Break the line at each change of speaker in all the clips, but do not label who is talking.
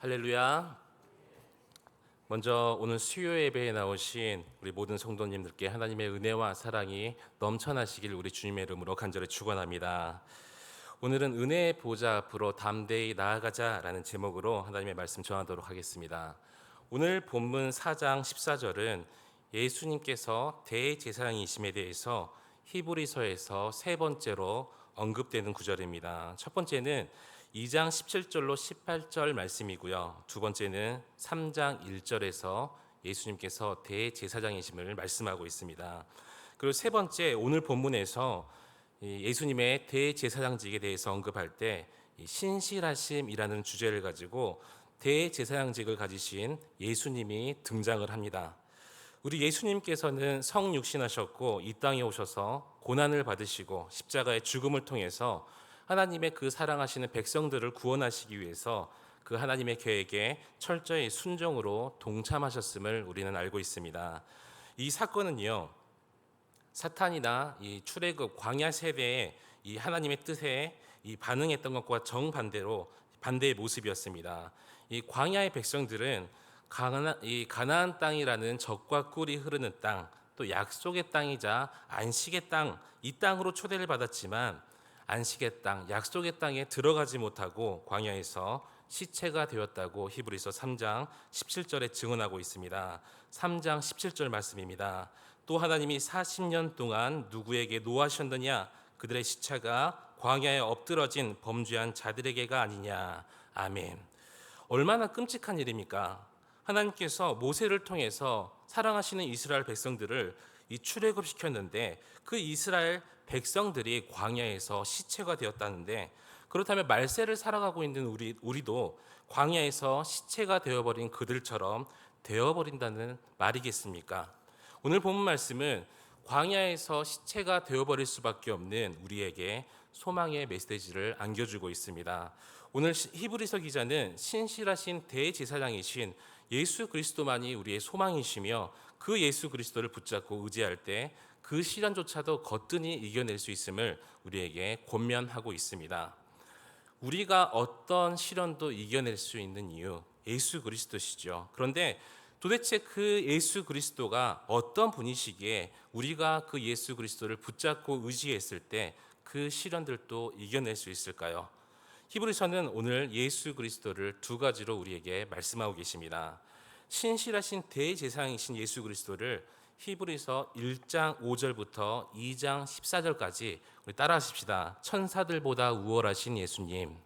할렐루야. 먼저 오늘 수요 예배에 나오신 우리 모든 성도님들께 하나님의 은혜와 사랑이 넘쳐나시길 우리 주님의 이름으로 간절히 축원합니다. 오늘은 은혜의 보좌 앞으로 담대히 나아가자라는 제목으로 하나님의 말씀 전하도록 하겠습니다. 오늘 본문 4장 14절은 예수님께서 대제사장이심에 대해서 히브리서에서 세 번째로 언급되는 구절입니다. 첫 번째는 2장 17절로 18절 말씀이고요. 두 번째는 3장 1절에서 예수님께서 대제사장이심을 말씀하고 있습니다. 그리고 세 번째 오늘 본문에서 예수님의 대제사장직에 대해서 언급할 때 신실하심이라는 주제를 가지고 대제사장직을 가지신 예수님이 등장을 합니다. 우리 예수님께서는 성육신하셨고 이 땅에 오셔서 고난을 받으시고 십자가의 죽음을 통해서 하나님의 그 사랑하시는 백성들을 구원하시기 위해서 그 하나님의 계획에 철저히 순종으로 동참하셨음을 우리는 알고 있습니다. 이 사건은요, 사탄이나 이 출애굽 광야 세대의 이 하나님의 뜻에 이 반응했던 것과 정반대로 반대의 모습이었습니다. 이 광야의 백성들은 이 가나안 땅이라는 젖과 꿀이 흐르는 땅, 또 약속의 땅이자 안식의 땅, 이 땅으로 초대를 받았지만 안식의 땅, 약속의 땅에 들어가지 못하고 광야에서 시체가 되었다고 히브리서 3장 17절에 증언하고 있습니다. 3장 17절 말씀입니다. 또 하나님이 40년 동안 누구에게 노하셨느냐? 그들의 시체가 광야에 엎드러진 범죄한 자들에게가 아니냐. 아멘. 얼마나 끔찍한 일입니까? 하나님께서 모세를 통해서 사랑하시는 이스라엘 백성들을 출애굽시켰는데 그 이스라엘 백성들이 광야에서 시체가 되었다는데, 그렇다면 말세를 살아가고 있는 우리도 광야에서 시체가 되어버린 그들처럼 되어버린다는 말이겠습니까? 오늘 본문 말씀은 광야에서 시체가 되어버릴 수밖에 없는 우리에게 소망의 메시지를 안겨주고 있습니다. 오늘 히브리서 기자는 신실하신 대제사장이신 예수 그리스도만이 우리의 소망이시며 그 예수 그리스도를 붙잡고 의지할 때 그 시련조차도 거뜬히 이겨낼 수 있음을 우리에게 권면하고 있습니다. 우리가 어떤 시련도 이겨낼 수 있는 이유, 예수 그리스도시죠. 그런데 도대체 그 예수 그리스도가 어떤 분이시기에 우리가 그 예수 그리스도를 붙잡고 의지했을 때 그 시련들도 이겨낼 수 있을까요? 히브리서는 오늘 예수 그리스도를 두 가지로 우리에게 말씀하고 계십니다. 신실하신 대제사장이신 예수 그리스도를 히브리서 1장 5절부터 2장 14절까지 우리 따라하십시다. 천사들보다 우월하신 예수님.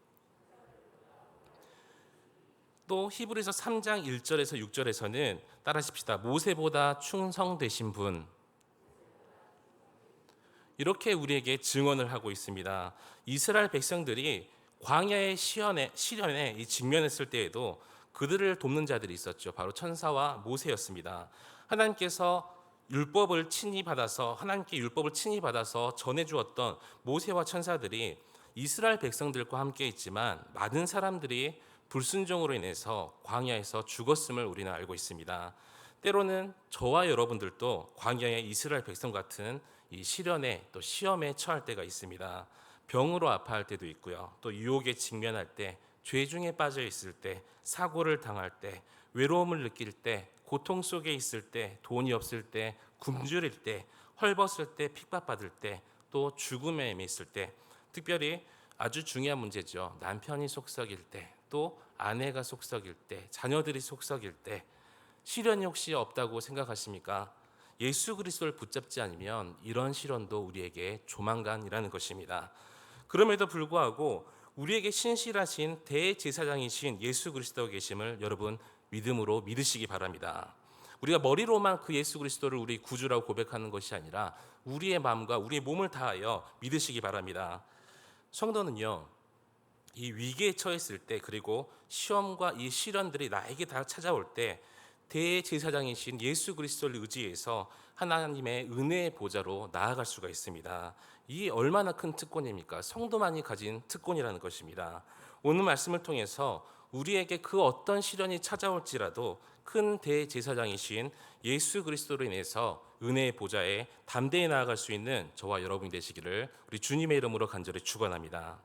또 히브리서 3장 1절에서 6절에서는 따라하십시다. 모세보다 충성되신 분. 이렇게 우리에게 증언을 하고 있습니다. 이스라엘 백성들이 광야의 시련에 직면했을 때에도 그들을 돕는 자들이 있었죠. 바로 천사와 모세였습니다. 하나님께 율법을 친히 받아서 전해주었던 모세와 천사들이 이스라엘 백성들과 함께 있지만 많은 사람들이 불순종으로 인해서 광야에서 죽었음을 우리는 알고 있습니다. 때로는 저와 여러분들도 광야의 이스라엘 백성 같은 이 시련에 또 시험에 처할 때가 있습니다. 병으로 아파할 때도 있고요. 또 유혹에 직면할 때, 죄 중에 빠져 있을 때, 사고를 당할 때, 외로움을 느낄 때, 고통 속에 있을 때, 돈이 없을 때, 굶주릴 때, 헐벗을 때, 핍박받을 때, 또 죽음에 있을 때, 특별히 아주 중요한 문제죠. 남편이 속썩일 때, 또 아내가 속썩일 때, 자녀들이 속썩일 때, 시련이 혹시 없다고 생각하십니까? 예수 그리스도를 붙잡지 않으면 이런 시련도 우리에게 조만간이라는 것입니다. 그럼에도 불구하고 우리에게 신실하신 대제사장이신 예수 그리스도가 계심을 여러분 믿음으로 믿으시기 바랍니다. 우리가 머리로만 그 예수 그리스도를 우리 구주라고 고백하는 것이 아니라 우리의 마음과 우리의 몸을 다하여 믿으시기 바랍니다. 성도는요, 이 위기에 처했을 때, 그리고 시험과 이 시련들이 나에게 다 찾아올 때 대제사장이신 예수 그리스도를 의지해서 하나님의 은혜의 보좌로 나아갈 수가 있습니다. 이 얼마나 큰 특권입니까? 성도만이 가진 특권이라는 것입니다. 오늘 말씀을 통해서 우리에게 그 어떤 시련이 찾아올지라도 큰 대제사장이신 예수 그리스도로 인해서 은혜의 보좌에 담대히 나아갈 수 있는 저와 여러분이 되시기를 우리 주님의 이름으로 간절히 축원합니다.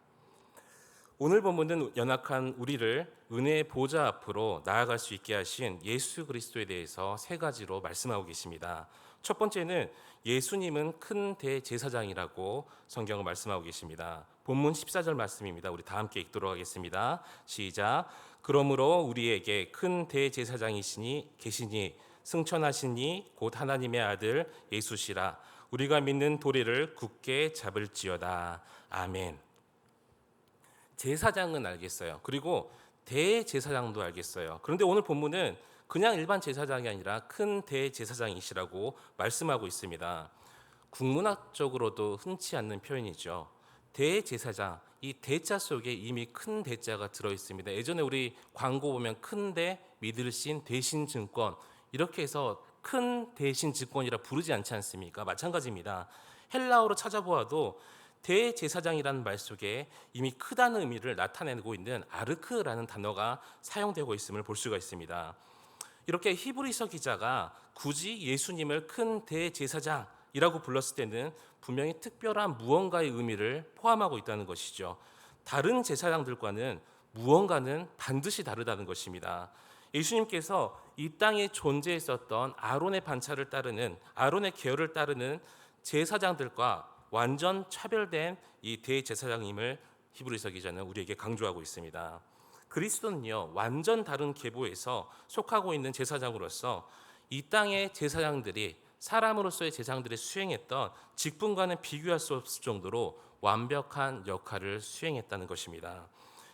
오늘 본문은 연약한 우리를 은혜의 보좌 앞으로 나아갈 수 있게 하신 예수 그리스도에 대해서 세 가지로 말씀하고 계십니다. 첫 번째는 예수님은 큰 대제사장이라고 성경을 말씀하고 계십니다. 본문 14절 말씀입니다. 우리 다 함께 읽도록 하겠습니다. 시작. 그러므로 우리에게 큰 대제사장이시니 계시니 승천하시니 곧 하나님의 아들 예수시라. 우리가 믿는 도리를 굳게 잡을지어다. 아멘. 제사장은 알겠어요. 그리고 대제사장도 알겠어요. 그런데 오늘 본문은 그냥 일반 제사장이 아니라 큰 대제사장이시라고 말씀하고 있습니다. 국문학적으로도 흔치 않는 표현이죠. 대제사장, 이 대자 속에 이미 큰 대자가 들어 있습니다. 예전에 우리 광고 보면 큰대 믿을신 대신증권 이렇게 해서 큰 대신증권이라 부르지 않지 않습니까? 마찬가지입니다. 헬라어로 찾아보아도 대제사장이라는 말 속에 이미 크다는 의미를 나타내고 있는 아르크라는 단어가 사용되고 있음을 볼 수가 있습니다. 이렇게 히브리서 기자가 굳이 예수님을 큰 대제사장이라고 불렀을 때는 분명히 특별한 무언가의 의미를 포함하고 있다는 것이죠. 다른 제사장들과는 무언가는 반드시 다르다는 것입니다. 예수님께서 이 땅에 존재했었던 아론의 반차를 따르는 아론의 계열을 따르는 제사장들과 완전 차별된 이 대제사장임을 히브리서 기자는 우리에게 강조하고 있습니다. 그리스도는요, 완전 다른 계보에서 속하고 있는 제사장으로서 이 땅의 제사장들이 사람으로서의 제사장들이 수행했던 직분과는 비교할 수 없을 정도로 완벽한 역할을 수행했다는 것입니다.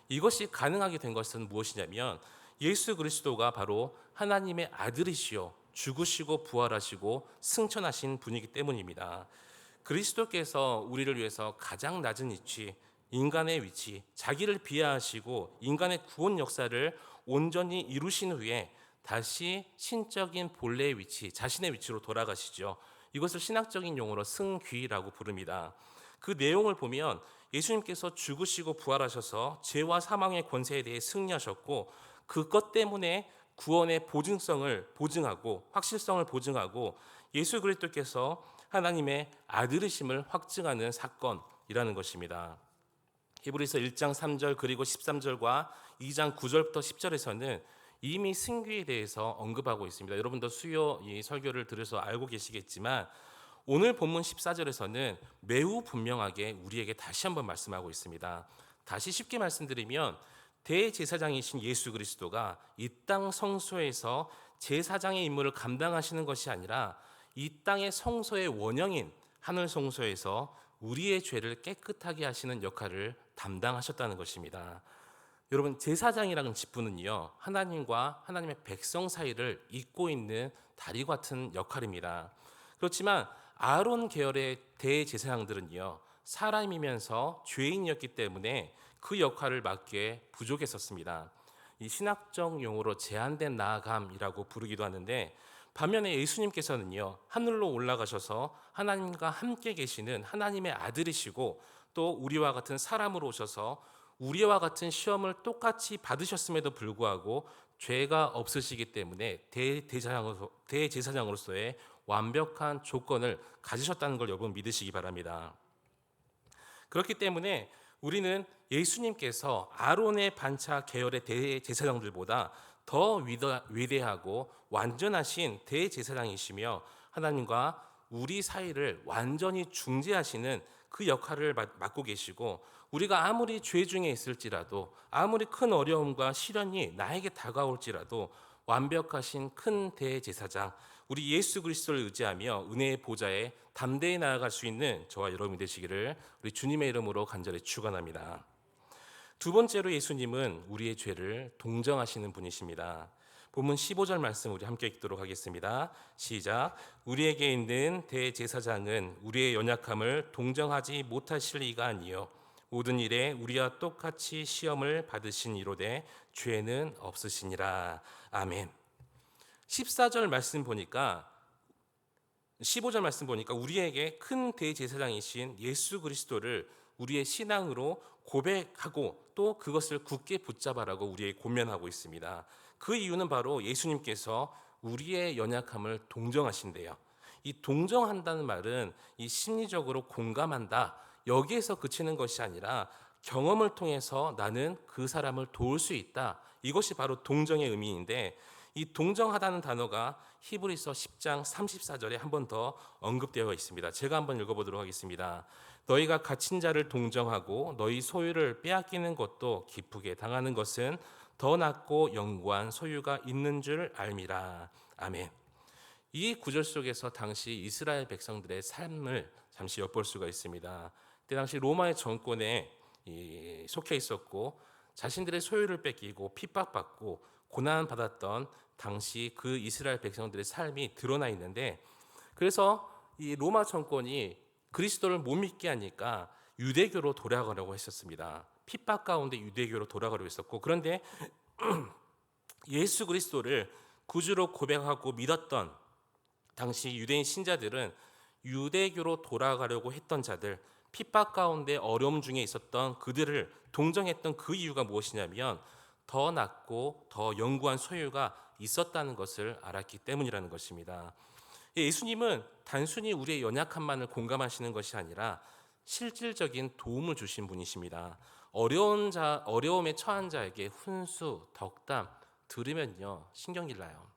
이것이 가능하게 된 것은 무엇이냐면 예수 그리스도가 바로 하나님의 아들이시요 죽으시고 부활하시고 승천하신 분이기 때문입니다. 그리스도께서 우리를 위해서 가장 낮은 위치, 인간의 위치, 자기를 비하하시고 인간의 구원 역사를 온전히 이루신 후에 다시 신적인 본래의 위치, 자신의 위치로 돌아가시죠. 이것을 신학적인 용어로 승귀라고 부릅니다. 그 내용을 보면 예수님께서 죽으시고 부활하셔서 죄와 사망의 권세에 대해 승리하셨고 그것 때문에 구원의 보증성을 보증하고 확실성을 보증하고 예수 그리스도께서 하나님의 아들이심을 확증하는 사건이라는 것입니다. 히브리서 1장 3절 그리고 13절과 2장 9절부터 10절에서는 이미 승귀에 대해서 언급하고 있습니다. 여러분도 수요 이 설교를 들으셔서 알고 계시겠지만 오늘 본문 14절에서는 매우 분명하게 우리에게 다시 한번 말씀하고 있습니다. 다시 쉽게 말씀드리면 대제사장이신 예수 그리스도가 이 땅 성소에서 제사장의 임무를 감당하시는 것이 아니라 이 땅의 성소의 원형인 하늘 성소에서 우리의 죄를 깨끗하게 하시는 역할을 담당하셨다는 것입니다. 여러분, 제사장이라는 직분은요, 하나님과 하나님의 백성 사이를 잇고 있는 다리 같은 역할입니다. 그렇지만 아론 계열의 대제사장들은요, 사람이면서 죄인이었기 때문에 그 역할을 맡기에 부족했었습니다. 이 신학적 용어로 제한된 나아감이라고 부르기도 하는데, 반면에 예수님께서는요, 하늘로 올라가셔서 하나님과 함께 계시는 하나님의 아들이시고 또 우리와 같은 사람으로 오셔서 우리와 같은 시험을 똑같이 받으셨음에도 불구하고 죄가 없으시기 때문에 대제사장으로서의 완벽한 조건을 가지셨다는 걸 여러분 믿으시기 바랍니다. 그렇기 때문에 우리는 예수님께서 아론의 반차 계열의 대제사장들보다 더 위대하고 완전하신 대제사장이시며 하나님과 우리 사이를 완전히 중재하시는 그 역할을 맡고 계시고 우리가 아무리 죄 중에 있을지라도 아무리 큰 어려움과 시련이 나에게 다가올지라도 완벽하신 큰 대제사장 우리 예수 그리스도를 의지하며 은혜의 보좌에 담대히 나아갈 수 있는 저와 여러분이 되시기를 우리 주님의 이름으로 간절히 축원합니다. 두 번째로 예수님은 우리의 죄를 동정하시는 분이십니다. 본문 15절 말씀 우리 함께 읽도록 하겠습니다. 시작. 우리에게 있는 대제사장은 우리의 연약함을 동정하지 못하실 이가 아니요 모든 일에 우리와 똑같이 시험을 받으신 이로되 죄는 없으시니라. 아멘. 14절 말씀 보니까 15절 말씀 보니까 우리에게 큰 대제사장이신 예수 그리스도를 우리의 신앙으로 고백하고 또 그것을 굳게 붙잡아라고 우리에게 권면하고 있습니다. 그 이유는 바로 예수님께서 우리의 연약함을 동정하신대요. 이 동정한다는 말은 이 심리적으로 공감한다 여기에서 그치는 것이 아니라 경험을 통해서 나는 그 사람을 도울 수 있다. 이것이 바로 동정의 의미인데, 이 동정하다는 단어가 히브리서 10장 34절에 한 번 더 언급되어 있습니다. 제가 한번 읽어보도록 하겠습니다. 너희가 갇힌 자를 동정하고 너희 소유를 빼앗기는 것도 기쁘게 당하는 것은 더 낫고 영구한 소유가 있는 줄 알미라. 아멘. 이 구절 속에서 당시 이스라엘 백성들의 삶을 잠시 엿볼 수가 있습니다. 그때 당시 로마의 정권에 속해 있었고 자신들의 소유를 뺏기고 핍박받고 고난받았던 당시 그 이스라엘 백성들의 삶이 드러나 있는데, 그래서 이 로마 정권이 그리스도를 못 믿게 하니까 유대교로 돌아가려고 했었습니다. 핍박 가운데 유대교로 돌아가려고 했었고, 그런데 예수 그리스도를 구주로 고백하고 믿었던 당시 유대인 신자들은 유대교로 돌아가려고 했던 자들, 핍박 가운데 어려움 중에 있었던 그들을 동정했던 그 이유가 무엇이냐면 더 낫고 더 영구한 소유가 있었다는 것을 알았기 때문이라는 것입니다. 예수님은 단순히 우리의 연약함만을 공감하시는 것이 아니라 실질적인 도움을 주신 분이십니다. 어려움에 처한 자에게 훈수, 덕담 들으면요 신경질 나요.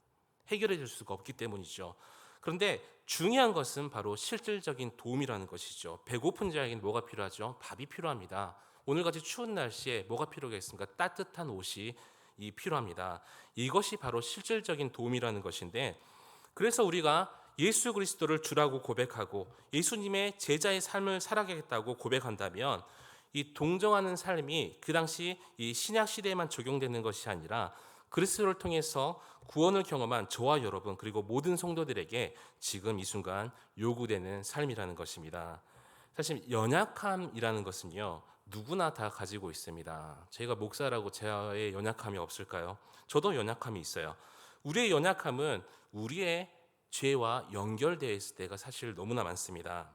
해결해 줄 수가 없기 때문이죠. 그런데 중요한 것은 바로 실질적인 도움이라는 것이죠. 배고픈 자에게는 뭐가 필요하죠? 밥이 필요합니다. 오늘같이 추운 날씨에 뭐가 필요하겠습니까? 따뜻한 옷이 필요합니다. 이것이 바로 실질적인 도움이라는 것인데, 그래서 우리가 예수 그리스도를 주라고 고백하고 예수님의 제자의 삶을 살아가겠다고 고백한다면 이 동정하는 삶이 그 당시 이 신약 시대에만 적용되는 것이 아니라 그리스도를 통해서 구원을 경험한 저와 여러분 그리고 모든 성도들에게 지금 이 순간 요구되는 삶이라는 것입니다. 사실 연약함이라는 것은요 누구나 다 가지고 있습니다. 제가 목사라고 제의 연약함이 없을까요? 저도 연약함이 있어요. 우리의 연약함은 우리의 죄와 연결되어 있을 때가 사실 너무나 많습니다.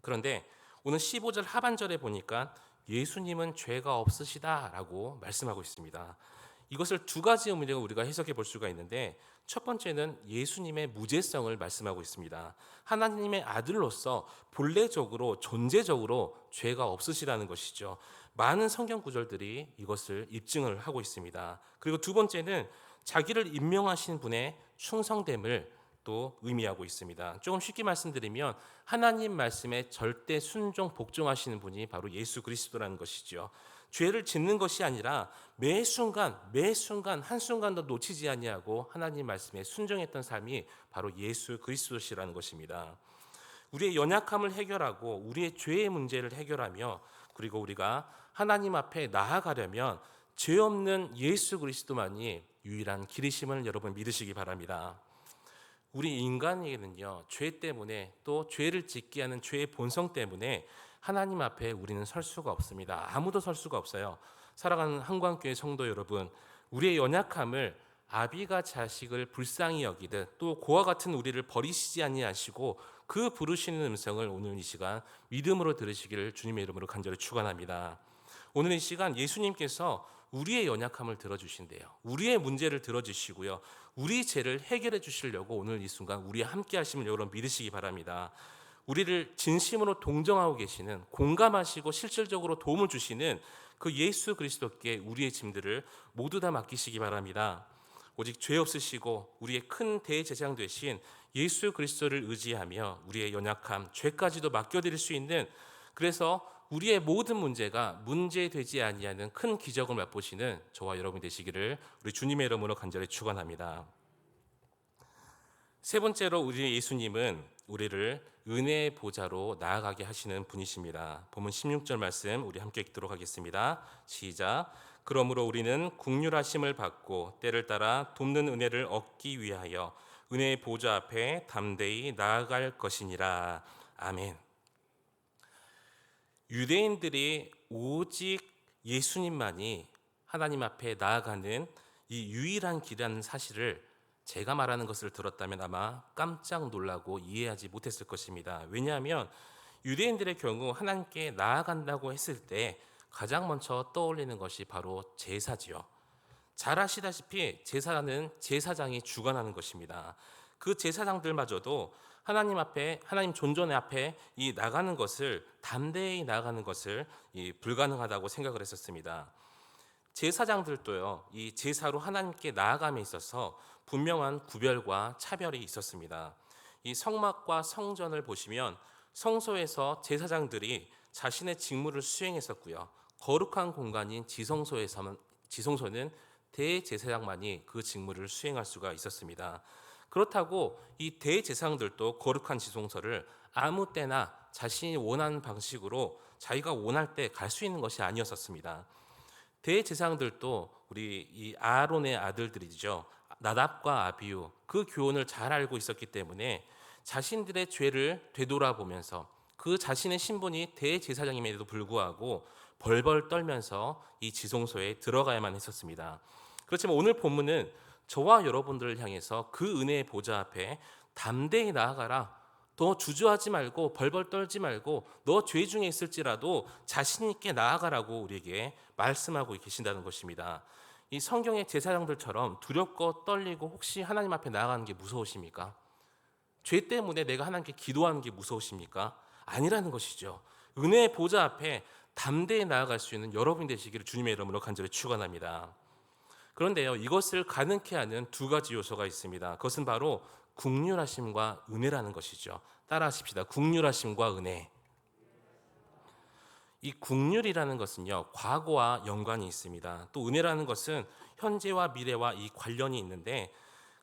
그런데 오늘 15절 하반절에 보니까 예수님은 죄가 없으시다라고 말씀하고 있습니다. 이것을 두 가지 의미로 우리가 해석해 볼 수가 있는데, 첫 번째는 예수님의 무죄성을 말씀하고 있습니다. 하나님의 아들로서 본래적으로 존재적으로 죄가 없으시다는 것이죠. 많은 성경 구절들이 이것을 입증을 하고 있습니다. 그리고 두 번째는 자기를 임명하신 분의 충성됨을 또 의미하고 있습니다. 조금 쉽게 말씀드리면 하나님 말씀에 절대 순종 복종하시는 분이 바로 예수 그리스도라는 것이죠. 죄를 짓는 것이 아니라 매 순간 한순간도 놓치지 아니하고 하나님 말씀에 순종했던 삶이 바로 예수 그리스도시라는 것입니다. 우리의 연약함을 해결하고 우리의 죄의 문제를 해결하며 그리고 우리가 하나님 앞에 나아가려면 죄 없는 예수 그리스도만이 유일한 길이심을 여러분 믿으시기 바랍니다. 우리 인간에게는요 죄 때문에 또 죄를 짓게 하는 죄의 본성 때문에 하나님 앞에 우리는 설 수가 없습니다. 아무도 설 수가 없어요. 사랑하는 한광교회 성도 여러분, 우리의 연약함을 아비가 자식을 불쌍히 여기듯 또 고와 같은 우리를 버리시지 아니하시고 그 부르시는 음성을 오늘 이 시간 믿음으로 들으시기를 주님의 이름으로 간절히 축원합니다. 오늘 이 시간 예수님께서 우리의 연약함을 들어주신대요. 우리의 문제를 들어주시고요. 우리 죄를 해결해 주시려고 오늘 이 순간 우리와 함께 하심을 여러분 믿으시기 바랍니다. 우리를 진심으로 동정하고 계시는, 공감하시고 실질적으로 도움을 주시는 그 예수 그리스도께 우리의 짐들을 모두 다 맡기시기 바랍니다. 오직 죄 없으시고 우리의 큰 대제사장 되신 예수 그리스도를 의지하며 우리의 연약함, 죄까지도 맡겨드릴 수 있는, 그래서 우리의 모든 문제가 문제되지 아니하는 큰 기적을 맛보시는 저와 여러분 되시기를 우리 주님의 이름으로 간절히 축원합니다. 세 번째로 우리 예수님은 우리를 은혜의 보좌로 나아가게 하시는 분이십니다. 본문 16절 말씀 우리 함께 읽도록 하겠습니다. 시작. 그러므로 우리는 긍휼하심을 받고 때를 따라 돕는 은혜를 얻기 위하여 은혜의 보좌 앞에 담대히 나아갈 것이니라. 아멘. 유대인들이 오직 예수님만이 하나님 앞에 나아가는 이 유일한 길이라는 사실을 제가 말하는 것을 들었다면 아마 깜짝 놀라고 이해하지 못했을 것입니다. 왜냐하면 유대인들의 경우 하나님께 나아간다고 했을 때 가장 먼저 떠올리는 것이 바로 제사지요. 잘 아시다시피 제사는 제사장이 주관하는 것입니다. 그 제사장들마저도 하나님 존전 앞에 이 나가는 것을 담대히 나아가는 것을 이 불가능하다고 생각을 했었습니다. 제사장들도요, 이 제사로 하나님께 나아감에 있어서 분명한 구별과 차별이 있었습니다. 이 성막과 성전을 보시면 성소에서 제사장들이 자신의 직무를 수행했었고요. 거룩한 공간인 지성소는 대제사장만이 그 직무를 수행할 수가 있었습니다. 그렇다고 이 대제사장들도 거룩한 지성소를 아무 때나 자신이 원하는 방식으로 자기가 원할 때 갈 수 있는 것이 아니었었습니다. 대제사장들도 우리 이 아론의 아들들이죠. 나답과 아비후 그 교훈을 잘 알고 있었기 때문에 자신들의 죄를 되돌아보면서 그 자신의 신분이 대제사장임에도 불구하고 벌벌 떨면서 이 지성소에 들어가야만 했었습니다. 그렇지만 오늘 본문은 저와 여러분들을 향해서 그 은혜의 보좌 앞에 담대히 나아가라. 너 주저하지 말고 벌벌 떨지 말고 너 죄 중에 있을지라도 자신 있게 나아가라고 우리에게 말씀하고 계신다는 것입니다. 이 성경의 제사장들처럼 두렵고 떨리고 혹시 하나님 앞에 나아가는 게 무서우십니까? 죄 때문에 내가 하나님께 기도하는 게 무서우십니까? 아니라는 것이죠. 은혜의 보좌 앞에 담대히 나아갈 수 있는 여러분 되시기를 주님의 이름으로 간절히 축원합니다. 그런데요, 이것을 가능케 하는 두 가지 요소가 있습니다. 그것은 바로 국률하심과 은혜라는 것이죠. 따라하십시다. 국률하심과 은혜. 이 국률이라는 것은요, 과거와 연관이 있습니다. 또 은혜라는 것은 현재와 미래와 이 관련이 있는데,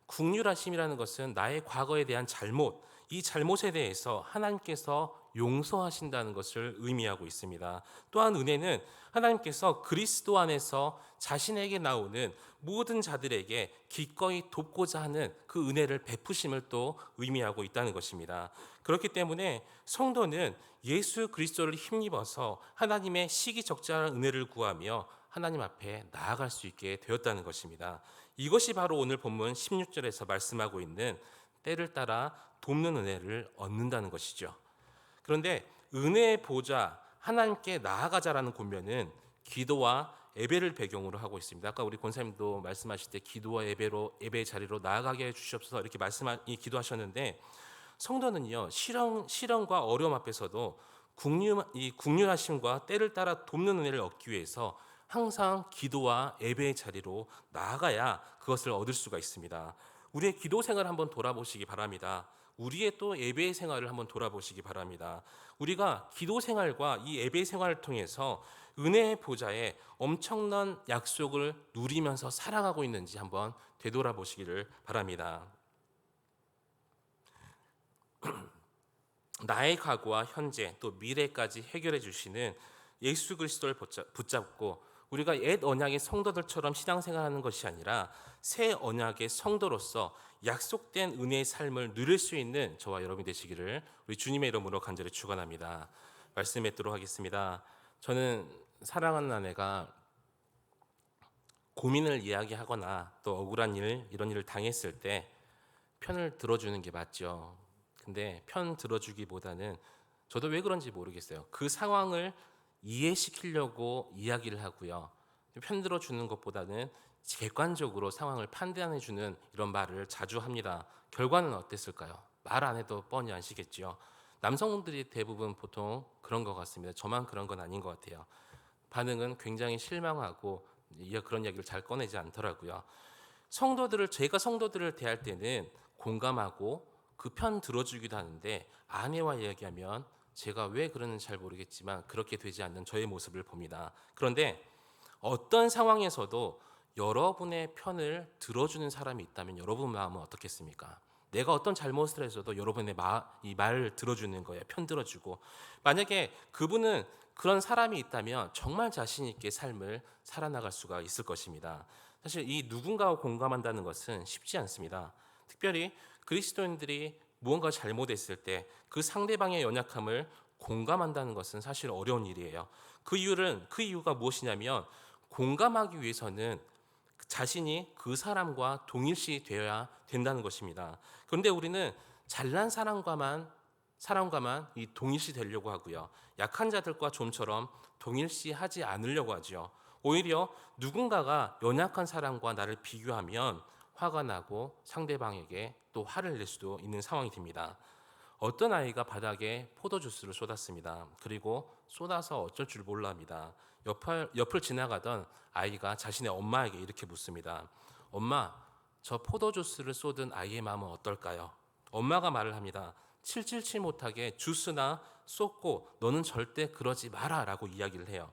국률하심이라는 것은 나의 과거에 대한 잘못, 이 잘못에 대해서 하나님께서 용서하신다는 것을 의미하고 있습니다. 또한 은혜는 하나님께서 그리스도 안에서 자신에게 나오는 모든 자들에게 기꺼이 돕고자 하는 그 은혜를 베푸심을 또 의미하고 있다는 것입니다. 그렇기 때문에 성도는 예수 그리스도를 힘입어서 하나님의 시기적절한 은혜를 구하며 하나님 앞에 나아갈 수 있게 되었다는 것입니다. 이것이 바로 오늘 본문 16절에서 말씀하고 있는 때를 따라 돕는 은혜를 얻는다는 것이죠. 그런데 은혜의 보좌 하나님께 나아가자라는 권면은 기도와 예배를 배경으로 하고 있습니다. 아까 우리 권사님도 말씀하실 때 기도와 예배의 자리로 나아가게 해 주시옵소서 이렇게 기도하셨는데 성도는요 시련과 어려움 앞에서도 국률하심과 때를 따라 돕는 은혜를 얻기 위해서 항상 기도와 예배의 자리로 나아가야 그것을 얻을 수가 있습니다. 우리의 기도 생활을 한번 돌아보시기 바랍니다. 우리의 또 예배 생활을 한번 돌아보시기 바랍니다. 우리가 기도 생활과 이 예배 생활을 통해서 은혜의 보좌에 엄청난 약속을 누리면서 살아가고 있는지 한번 되돌아보시기를 바랍니다. 나의 과거와 현재 또 미래까지 해결해 주시는 예수 그리스도를 붙잡고 우리가 옛 언약의 성도들처럼 신앙생활하는 것이 아니라 새 언약의 성도로서 약속된 은혜의 삶을 누릴 수 있는 저와 여러분이 되시기를 우리 주님의 이름으로 간절히 축원합니다. 말씀 맺도록 하겠습니다. 저는 사랑하는 아내가 고민을 이야기하거나 또 억울한 이런 일을 당했을 때 편을 들어주는 게 맞죠. 근데 편 들어주기보다는 저도 왜 그런지 모르겠어요. 그 상황을 이해시키려고 이야기를 하고요. 편 들어주는 것보다는 객관적으로 상황을 판단해주는 이런 말을 자주 합니다. 결과는 어땠을까요? 말 안 해도 뻔히 아시겠죠. 남성분들이 대부분 보통 그런 것 같습니다. 저만 그런 건 아닌 것 같아요. 반응은 굉장히 실망하고 그런 이야기를 잘 꺼내지 않더라고요. 제가 성도들을 대할 때는 공감하고 그 편 들어주기도 하는데 아내와 이야기하면 제가 왜 그러는지 잘 모르겠지만 그렇게 되지 않는 저의 모습을 봅니다. 그런데 어떤 상황에서도 여러분의 편을 들어주는 사람이 있다면 여러분 마음은 어떻겠습니까? 내가 어떤 잘못을 해서도 여러분의 이 말을 들어주는 거예요. 편 들어주고 만약에 그분은 그런 사람이 있다면 정말 자신 있게 삶을 살아나갈 수가 있을 것입니다. 사실 이 누군가와 공감한다는 것은 쉽지 않습니다. 특별히 그리스도인들이 무언가 잘못했을 때 그 상대방의 연약함을 공감한다는 것은 사실 어려운 일이에요. 그 이유가 무엇이냐면 공감하기 위해서는 자신이 그 사람과 동일시 되어야 된다는 것입니다. 그런데 우리는 잘난 사람과만 이 동일시 되려고 하고요. 약한 자들과 좀처럼 동일시 하지 않으려고 하죠. 오히려 누군가가 연약한 사람과 나를 비교하면 화가 나고 상대방에게 또 화를 낼 수도 있는 상황이 됩니다. 어떤 아이가 바닥에 포도주스를 쏟았습니다. 그리고 쏟아서 어쩔 줄 몰라 합니다. 옆을 지나가던 아이가 자신의 엄마에게 이렇게 묻습니다. 엄마, 저 포도주스를 쏟은 아이의 마음은 어떨까요? 엄마가 말을 합니다. 칠칠치 못하게 주스나 쏟고 너는 절대 그러지 마라 라고 이야기를 해요.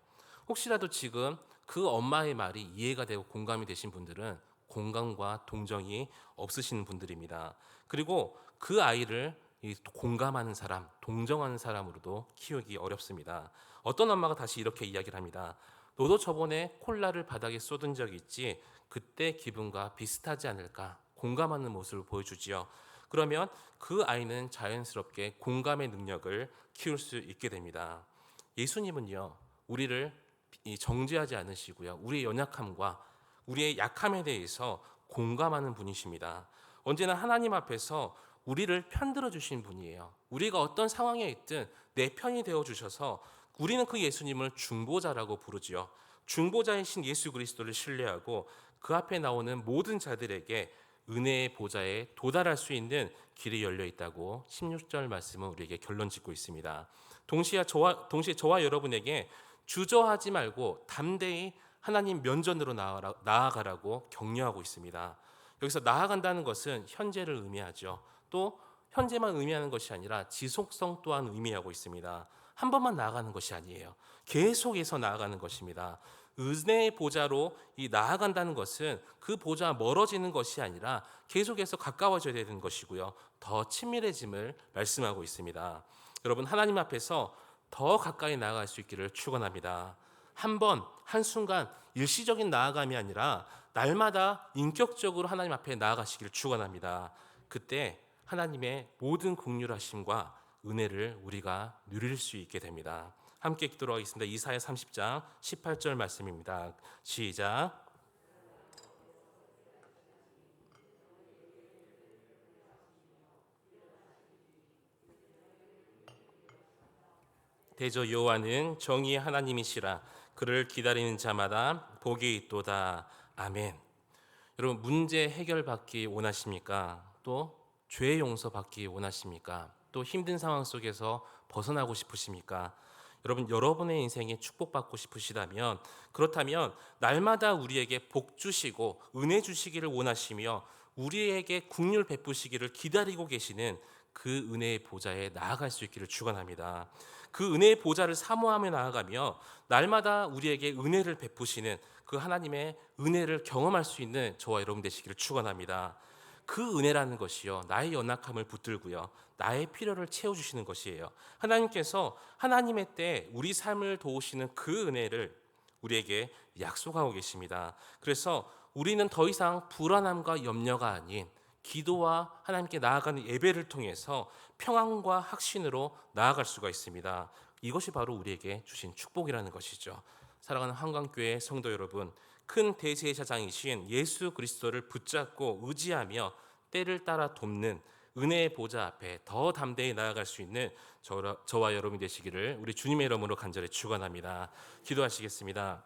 혹시라도 지금 그 엄마의 말이 이해가 되고 공감이 되신 분들은 공감과 동정이 없으신 분들입니다. 그리고 그 아이를 이 공감하는 사람, 동정하는 사람으로도 키우기 어렵습니다. 어떤 엄마가 다시 이렇게 이야기를 합니다. 너도 저번에 콜라를 바닥에 쏟은 적이 있지? 그때 기분과 비슷하지 않을까? 공감하는 모습을 보여주지요. 그러면 그 아이는 자연스럽게 공감의 능력을 키울 수 있게 됩니다. 예수님은요, 우리를 정죄하지 않으시고요, 우리의 연약함과 우리의 약함에 대해서 공감하는 분이십니다. 언제나 하나님 앞에서 우리를 편들어 주신 분이에요. 우리가 어떤 상황에 있든 내 편이 되어 주셔서 우리는 그 예수님을 중보자라고 부르지요. 중보자이신 예수 그리스도를 신뢰하고 그 앞에 나오는 모든 자들에게 은혜의 보좌에 도달할 수 있는 길이 열려 있다고 16절 말씀은 우리에게 결론 짓고 있습니다. 동시에 저와 여러분에게 주저하지 말고 담대히 하나님 면전으로 나아가라고 격려하고 있습니다. 여기서 나아간다는 것은 현재를 의미하죠. 또 현재만 의미하는 것이 아니라 지속성 또한 의미하고 있습니다. 한 번만 나아가는 것이 아니에요. 계속해서 나아가는 것입니다. 은혜의 보좌로 이 나아간다는 것은 그 보좌 멀어지는 것이 아니라 계속해서 가까워져야 되는 것이고요. 더 친밀해짐을 말씀하고 있습니다. 여러분, 하나님 앞에서 더 가까이 나아갈 수 있기를 축원합니다. 한 번, 한순간 일시적인 나아감이 아니라 날마다 인격적으로 하나님 앞에 나아가시기를 축원합니다. 그때 하나님의 모든 긍휼하심과 은혜를 우리가 누릴 수 있게 됩니다. 함께 기도하겠습니다. 이사야 30장 18절 말씀입니다. 시작. 대저 여호와는 정의의 하나님이시라. 그를 기다리는 자마다 복이 있도다. 아멘. 여러분, 문제 해결받기 원하십니까? 또 죄 용서받기 원하십니까? 또 힘든 상황 속에서 벗어나고 싶으십니까? 여러분, 여러분의 인생에 축복받고 싶으시다면, 그렇다면 날마다 우리에게 복 주시고 은혜 주시기를 원하시며 우리에게 긍휼 베푸시기를 기다리고 계시는 그 은혜의 보좌에 나아갈 수 있기를 축원합니다. 그 은혜의 보좌를 사모하며 나아가며 날마다 우리에게 은혜를 베푸시는 그 하나님의 은혜를 경험할 수 있는 저와 여러분 되시기를 축원합니다. 그 은혜라는 것이요, 나의 연약함을 붙들고요, 나의 필요를 채워주시는 것이에요. 하나님께서 하나님의 때 우리 삶을 도우시는 그 은혜를 우리에게 약속하고 계십니다. 그래서 우리는 더 이상 불안함과 염려가 아닌 기도와 하나님께 나아가는 예배를 통해서 평안과 확신으로 나아갈 수가 있습니다. 이것이 바로 우리에게 주신 축복이라는 것이죠. 사랑하는 한강교회 성도 여러분, 큰 대제사장이신 예수 그리스도를 붙잡고 의지하며 때를 따라 돕는 은혜의 보좌 앞에 더 담대히 나아갈 수 있는 저와 여러분이 되시기를 우리 주님의 이름으로 간절히 축원합니다. 기도하시겠습니다.